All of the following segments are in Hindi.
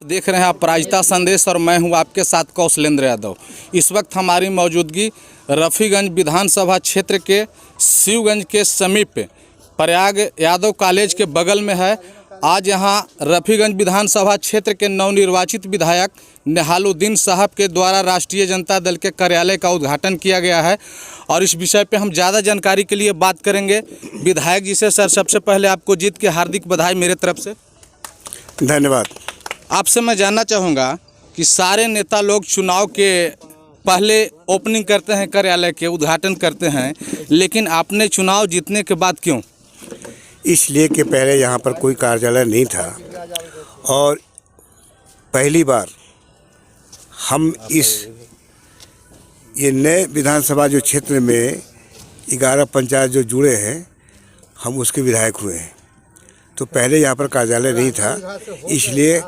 देख रहे हैं आप अपराजिता संदेश और मैं हूं आपके साथ कौशलेंद्र यादव। इस वक्त हमारी मौजूदगी रफ़ीगंज विधानसभा क्षेत्र के शिवगंज के समीप प्रयाग यादव कॉलेज के बगल में है। आज यहां रफ़ीगंज विधानसभा क्षेत्र के नवनिर्वाचित विधायक नेहालुद्दीन साहब के द्वारा राष्ट्रीय जनता दल के कार्यालय का उद्घाटन किया गया है और इस विषय पे हम ज़्यादा जानकारी के लिए बात करेंगे विधायक जी से। सर, सबसे पहले आपको जीत की हार्दिक बधाई मेरे तरफ से। धन्यवाद। आपसे मैं जानना चाहूँगा कि सारे नेता लोग चुनाव के पहले ओपनिंग करते हैं, कार्यालय के उद्घाटन करते हैं, लेकिन आपने चुनाव जीतने के बाद क्यों? इसलिए कि पहले यहाँ पर कोई कार्यालय नहीं था और पहली बार हम ये नए विधानसभा जो क्षेत्र में 11 पंचायत जो जुड़े हैं, हम उसके विधायक हुए हैं। तो पहले यहाँ पर कार्यालय नहीं था, इसलिए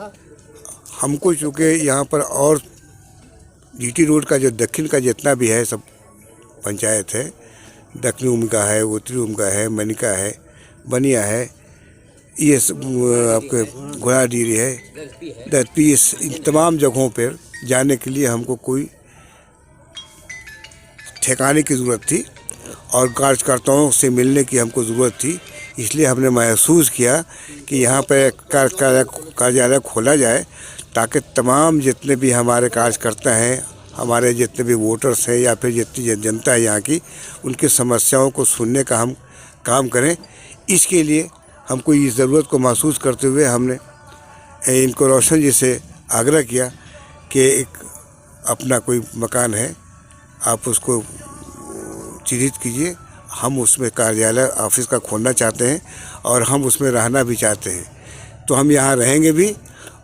हमको चूँकि यहाँ पर और जीटी रोड का जो दक्षिण का जितना भी है सब पंचायत है, दक्षिणी उम का है, उत्तरी उम का है, मनिका है, बनिया है, ये आपके घोड़ाडीरी है, दत्ती, इन तमाम जगहों पर जाने के लिए हमको कोई ठिकाने की ज़रूरत थी और कार्यकर्ताओं से मिलने की हमको ज़रूरत थी। इसलिए हमने महसूस किया कि यहाँ पर कार्यालय खोला जाए ताकि तमाम जितने भी हमारे कार्यकर्ता हैं, हमारे जितने भी वोटर्स हैं या फिर जितनी जनता है यहाँ की, उनकी समस्याओं को सुनने का हम काम करें। इसके लिए हमको इस ज़रूरत को महसूस करते हुए हमने इनको रोशन जी से आग्रह किया कि एक अपना कोई मकान है, आप उसको चिन्हित कीजिए, हम उसमें कार्यालय ऑफिस का खोलना चाहते हैं और हम उसमें रहना भी चाहते हैं। तो हम यहाँ रहेंगे भी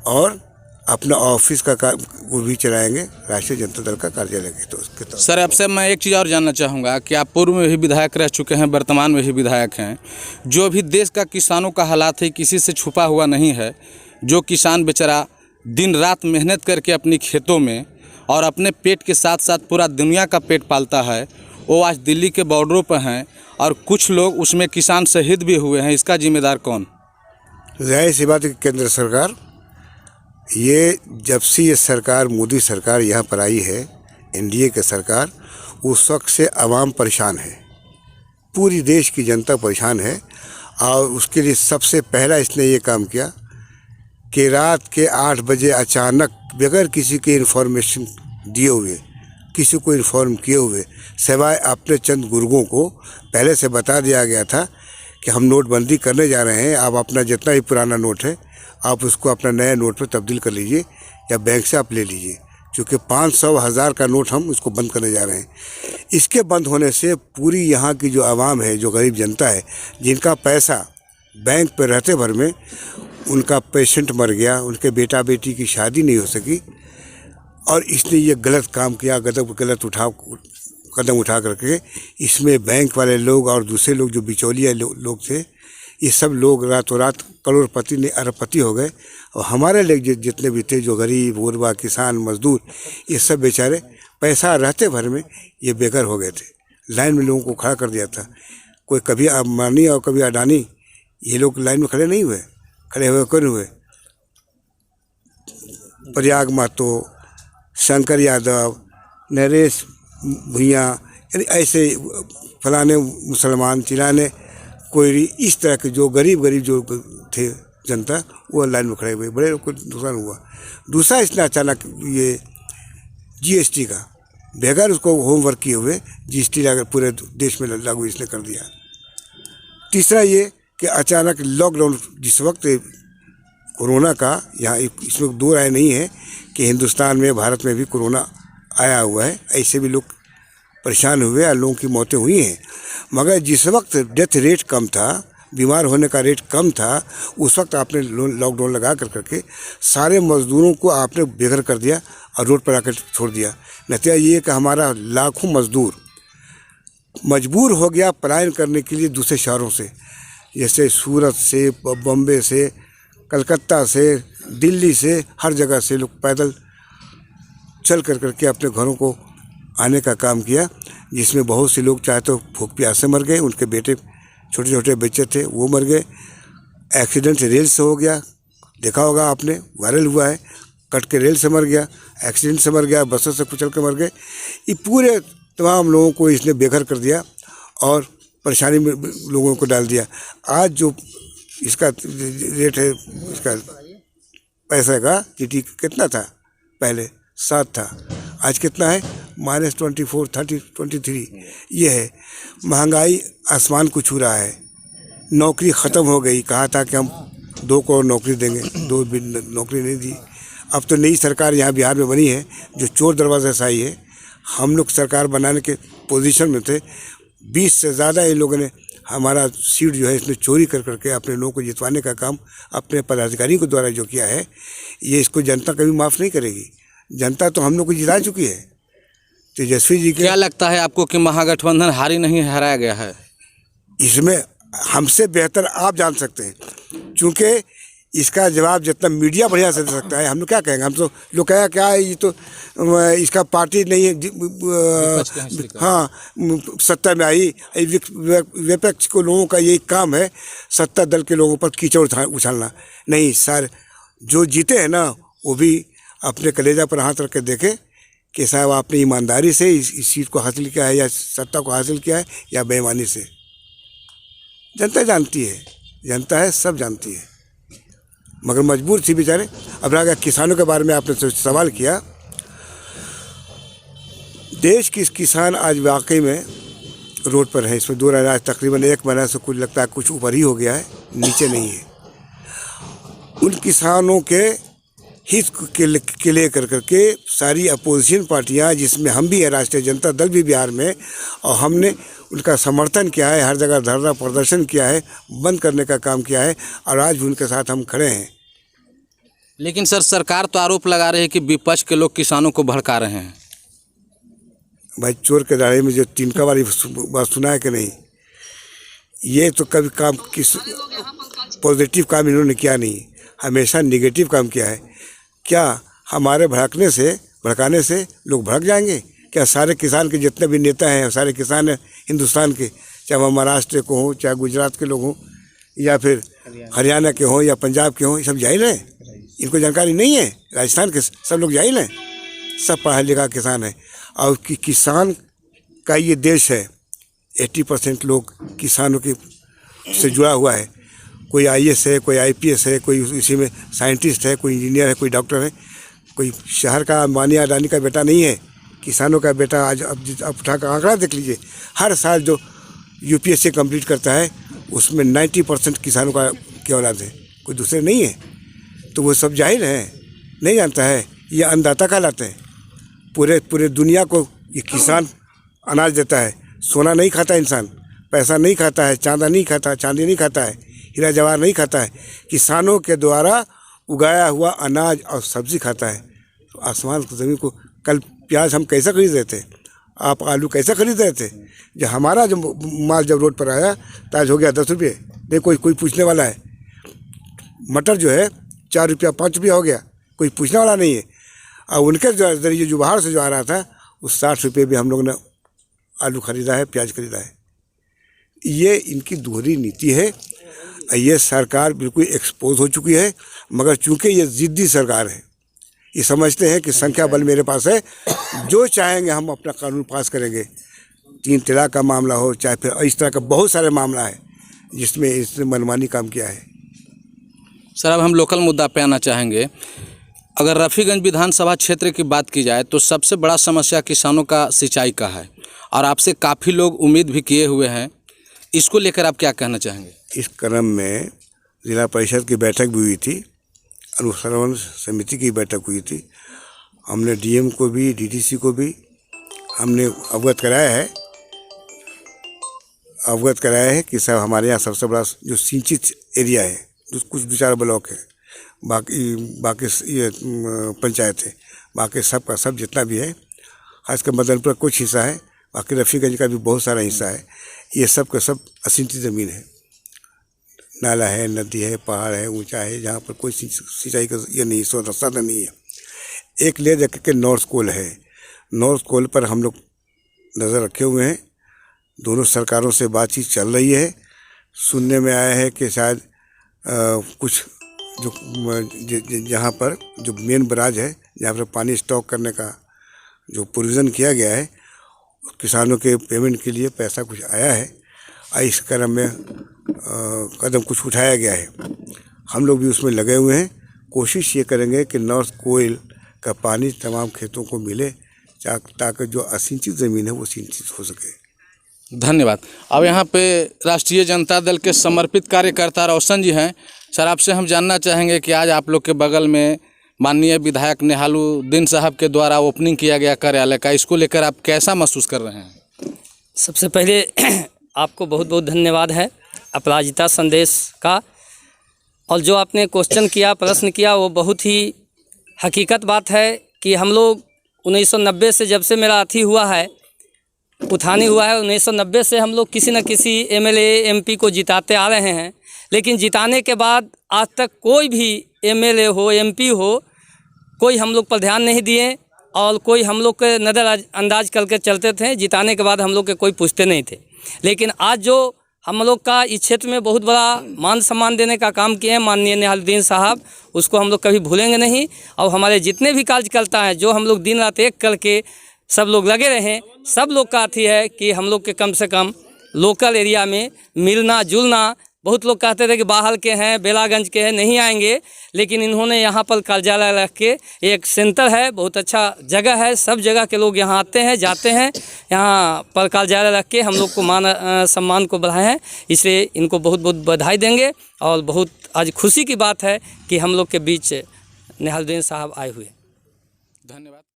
और अपना ऑफिस का वो भी चलाएंगे, राष्ट्रीय जनता दल का कार्यालय के तो। सर, आपसे मैं एक चीज़ और जानना चाहूँगा कि आप पूर्व में भी विधायक रह चुके हैं, वर्तमान में भी विधायक हैं। जो भी देश का किसानों का हालात है किसी से छुपा हुआ नहीं है। जो किसान बेचारा दिन रात मेहनत करके अपनी खेतों में और अपने पेट के साथ साथ पूरा दुनिया का पेट पालता है, वो आज दिल्ली के बॉर्डरों पर हैं और कुछ लोग उसमें किसान शहीद भी हुए हैं। इसका जिम्मेदार कौन? जाहिर सी बात है कि केंद्र सरकार, ये जब से ये सरकार मोदी सरकार यहाँ पर आई है, एनडीए की सरकार, उस वक्त से आवाम परेशान है, पूरी देश की जनता परेशान है। और उसके लिए सबसे पहला इसने ये काम किया कि रात के 8 बजे अचानक बगैर किसी के इन्फॉर्मेशन दिए हुए, किसी को इन्फॉर्म किए हुए, सिवाय अपने चंद गुर्गों को पहले से बता दिया गया था कि हम नोटबंदी करने जा रहे हैं, आप अपना जितना भी पुराना नोट है आप उसको अपना नया नोट पर तब्दील कर लीजिए या बैंक से आप ले लीजिए, क्योंकि 500,000 का नोट हम उसको बंद करने जा रहे हैं। इसके बंद होने से पूरी यहाँ की जो आवाम है, जो गरीब जनता है, जिनका पैसा बैंक पर रहते भर में उनका पेशेंट मर गया, उनके बेटा बेटी की शादी नहीं हो सकी और इसने ये गलत काम किया, गलत कदम उठा करके इसमें बैंक वाले लोग और दूसरे लोग जो बिचौलिया लोग थे, ये सब लोग रातों रात करोड़पति ने अरबपति हो गए। और हमारे लोग जितने भी थे, जो गरीब गुरबा किसान मजदूर, ये सब बेचारे पैसा रहते भर में ये बेघर हो गए थे। लाइन में लोगों को खड़ा कर दिया था। कोई कभी अंबानी और कभी अडानी, ये लोग लाइन में खड़े नहीं हुए, खड़े हुए कौन हुए? प्रयाग महतो, शंकर यादव, नरेश भुइयाँ, यानी ऐसे फलाने मुसलमान, चिराने कोई, इस तरह के जो गरीब जो थे जनता, वो लाइन में खड़े हुए, बड़े को नुकसान हुआ। दूसरा, इसने अचानक ये जीएसटी का बगैर उसको होमवर्क किए हुए जीएसटी पूरे देश में लागू इसने कर दिया। तीसरा ये कि अचानक लॉकडाउन, जिस वक्त कोरोना का, यहाँ इसमें दो राय नहीं है कि हिंदुस्तान में, भारत में भी कोरोना आया हुआ है, ऐसे भी लोग परेशान हुए और लोगों की मौतें हुई हैं। मगर जिस वक्त डेथ रेट कम था, बीमार होने का रेट कम था, उस वक्त आपने लॉकडाउन लगा करके सारे मज़दूरों को आपने बेघर कर दिया और रोड पर आकर छोड़ दिया। नतीजा ये कि हमारा लाखों मज़दूर मजबूर हो गया पलायन करने के लिए दूसरे शहरों से, जैसे सूरत से, बॉम्बे से, कलकत्ता से, दिल्ली से, हर जगह से लोग पैदल चल करके अपने घरों को आने का काम किया, जिसमें बहुत से लोग चाहे तो भूख प्यास से मर गए, उनके बेटे छोटे छोटे बच्चे थे वो मर गए, एक्सीडेंट रेल से हो गया, देखा होगा आपने, वायरल हुआ है, कट के रेल से मर गया, एक्सीडेंट से मर गया, बसों से कुचल के मर गए। ये पूरे तमाम लोगों को इसने बेघर कर दिया और परेशानी में लोगों को डाल दिया। आज जो इसका रेट है, इसका पैसे का जीटी कितना था पहले, 7 था, आज कितना है, -24, 30, 23। ये है, महंगाई आसमान को छू रहा है। नौकरी ख़त्म हो गई, कहा था कि हम 2 करोड़ नौकरी देंगे, 2 भी नौकरी नहीं दी। अब तो नई सरकार यहाँ बिहार में बनी है जो चोर दरवाज़े से आई है। हम लोग सरकार बनाने के पोजीशन में थे, 20 से ज़्यादा इन लोगों ने हमारा सीट जो है इसमें चोरी कर करके अपने लोगों को जितवाने का काम अपने पदाधिकारियों के द्वारा जो किया है, ये इसको जनता कभी माफ़ नहीं करेगी। जनता तो हम लोग को जिता चुकी है। तेजस्वी जी के क्या लगता है आपको कि महागठबंधन हारी नहीं हराया गया है? इसमें हमसे बेहतर आप जान सकते हैं, क्योंकि इसका जवाब जितना मीडिया बढ़िया से दे सकता है। हम लोग क्या कहेंगे, हम तो लोग कहें क्या है, ये तो इसका पार्टी नहीं है, हाँ सत्ता में आई। विपक्ष को लोगों का यही काम है सत्ता दल के लोगों पर कीचड़ उछालना। नहीं सर, जो जीते हैं ना वो भी अपने कलेजा पर हाथ रख के देखे कि साहब आपने ईमानदारी से इस सीट को हासिल किया है या सत्ता को हासिल किया है या बेईमानी से। जनता जानती है, जनता है, सब जानती है, मगर मजबूर थी बेचारे। अब रहा गया किसानों के बारे में, आपने सवाल किया। देश के किसान आज वाकई में रोड पर है, इसमें 2 अनाज तकरीबन 1 महीना से कुछ लगता है कुछ ऊपर ही हो गया है, नीचे नहीं है। उन किसानों के हित के लिए कर करके सारी अपोजिशन पार्टियां, जिसमें हम भी हैं, राष्ट्रीय जनता दल भी बिहार में, और हमने उनका समर्थन किया है, हर जगह धरना प्रदर्शन किया है, बंद करने का काम किया है, और आज भी उनके साथ हम खड़े हैं। लेकिन सर, सरकार तो आरोप लगा रही है कि विपक्ष के लोग किसानों को भड़का रहे हैं। भाई, चोर के दाढ़े में जो तिनका वाली बात सुना है कि नहीं, ये तो कभी काम किस पॉजिटिव काम इन्होंने किया नहीं, हमेशा निगेटिव काम किया है। क्या हमारे भड़काने से लोग भड़क जाएंगे? क्या सारे किसान के जितने भी नेता हैं, सारे किसान हैं हिंदुस्तान के, चाहे वो महाराष्ट्र के हों, चाहे गुजरात के लोग हों, या फिर हरियाणा के हों या पंजाब के हों, सब जाहिल हैं? इनको जानकारी नहीं है? राजस्थान के सब लोग जाहिल हैं? सब पढ़ा लिखा किसान है। और किसान का ये देश है, 80% लोग किसानों के से जुड़ा हुआ है। कोई IAS है, कोई IPS है, कोई इसी में साइंटिस्ट है, कोई इंजीनियर है, कोई डॉक्टर है। कोई शहर का अंबानी अडानी का बेटा नहीं है, किसानों का बेटा। आज अब उठा कर आंकड़ा देख लीजिए, हर साल जो UPSC कंप्लीट करता है उसमें 90% किसानों का की औलाद है, कोई दूसरे नहीं है। तो वो सब जाहिल है, नहीं जानता है, ये अन्नदाता कहलाते हैं। पूरे दुनिया को ये किसान अनाज देता है। सोना नहीं खाता इंसान, पैसा नहीं खाता है, चांदी नहीं खाता है, हीरा जवाहर नहीं खाता है, किसानों के द्वारा उगाया हुआ अनाज और सब्जी खाता है। तो आसमान की ज़मीन को, कल प्याज हम कैसे खरीद रहे थे, आप आलू कैसे खरीद रहे थे? जब हमारा जो माल जब रोड पर आया तो आज हो गया 10 रुपये। देखो कोई पूछने वाला है। मटर जो है 4 रुपया 5 रुपया हो गया, कोई पूछने वाला नहीं है। और उनके जरिए जो बाहर से जो आ रहा था उस 60 रुपये भी हम लोग ने आलू खरीदा है, प्याज खरीदा है। ये इनकी दोहरी नीति है। ये सरकार बिल्कुल एक्सपोज हो चुकी है, मगर चूंकि ये ज़िद्दी सरकार है, ये समझते हैं कि संख्या बल मेरे पास है, जो चाहेंगे हम अपना कानून पास करेंगे। 3 तलाक का मामला हो, चाहे फिर इस तरह का बहुत सारे मामला है जिसमें इसने मनमानी काम किया है। सर, अब हम लोकल मुद्दा पे आना चाहेंगे। अगर रफ़ीगंज विधानसभा क्षेत्र की बात की जाए तो सबसे बड़ा समस्या किसानों का सिंचाई का है, और आपसे काफ़ी लोग उम्मीद भी किए हुए हैं। इसको लेकर आप क्या कहना चाहेंगे? इस क्रम में जिला परिषद की बैठक भी हुई थी, अनुश्रवण समिति की बैठक हुई थी। हमने DM को भी, DDC को भी हमने अवगत कराया है कि साहब हमारे यहाँ सबसे बड़ा जो सिंचित एरिया है, जो कुछ 2-4 ब्लॉक है, बाकी ये पंचायत है, बाकी सबका सब जितना भी है, खासकर मदनपुर कुछ हिस्सा है, बाकी रफ़ीगंज का भी बहुत सारा हिस्सा है। ये सब का सब असिंचित ज़मीन है, नाला है, नदी है, पहाड़ है, ऊंचा है, जहाँ पर कोई सिंचाई का ये नहीं, साधन नहीं है। एक ले जाकर के नॉर्थ कोल है, नॉर्थ कोल पर हम लोग नज़र रखे हुए हैं। दोनों सरकारों से बातचीत चल रही है। सुनने में आया है कि शायद कुछ जो जहाँ पर जो मेन बराज है, जहाँ पर पानी स्टॉक करने का जो प्रोविज़न किया गया है, किसानों के पेमेंट के लिए पैसा कुछ आया है, इस क्रम में कदम कुछ उठाया गया है। हम लोग भी उसमें लगे हुए हैं। कोशिश ये करेंगे कि नॉर्थ कोयल का पानी तमाम खेतों को मिले, ताकि जो असिंचित ज़मीन है वो सिंचित हो सके। धन्यवाद। अब यहाँ पे राष्ट्रीय जनता दल के समर्पित कार्यकर्ता रोशन जी हैं। सर, आपसे हम जानना चाहेंगे कि आज आप लोग के बगल में माननीय विधायक नेहालुद्दीन साहब के द्वारा ओपनिंग किया गया कार्यालय का, इसको लेकर आप कैसा महसूस कर रहे हैं? सबसे पहले आपको बहुत बहुत धन्यवाद है अपराजिता संदेश का। और जो आपने क्वेश्चन किया, प्रश्न किया, वो बहुत ही हकीकत बात है कि हम लोग 1990 से, जब से मेरा अथी हुआ है, उठानी हुआ है, 1990 से हम लोग किसी न किसी एमएलए एमपी को जिताते आ रहे हैं। लेकिन जिताने के बाद आज तक कोई भी एमएलए हो, एमपी हो, कोई हम लोग पर ध्यान नहीं दिए और कोई हम लोग के नज़रअंदाज करके चलते थे। जिताने के बाद हम लोग के कोई पूछते नहीं थे। लेकिन आज जो हम लोग का इस क्षेत्र में बहुत बड़ा मान सम्मान देने का काम किए हैं माननीय नेहालुद्दीन साहब, उसको हम लोग कभी भूलेंगे नहीं। और हमारे जितने भी कार्यकर्ता हैं, जो हम लोग दिन रात एक करके सब लोग लगे रहें, सब लोग का अथी है कि हम लोग के कम से कम लोकल एरिया में मिलना जुलना। बहुत लोग कहते थे कि बाहर के हैं, बेलागंज के हैं, नहीं आएंगे, लेकिन इन्होंने यहाँ पर कार्यालय रख के, एक सेंटर है, बहुत अच्छा जगह है, सब जगह के लोग यहाँ आते हैं, जाते हैं। यहाँ पर कार्यालय रख के हम लोग को मान सम्मान को बढ़ाए हैं, इसलिए इनको बहुत बहुत बधाई देंगे। और बहुत आज खुशी की बात है कि हम लोग के बीच नेहालुद्दीन साहब आए हुए। धन्यवाद।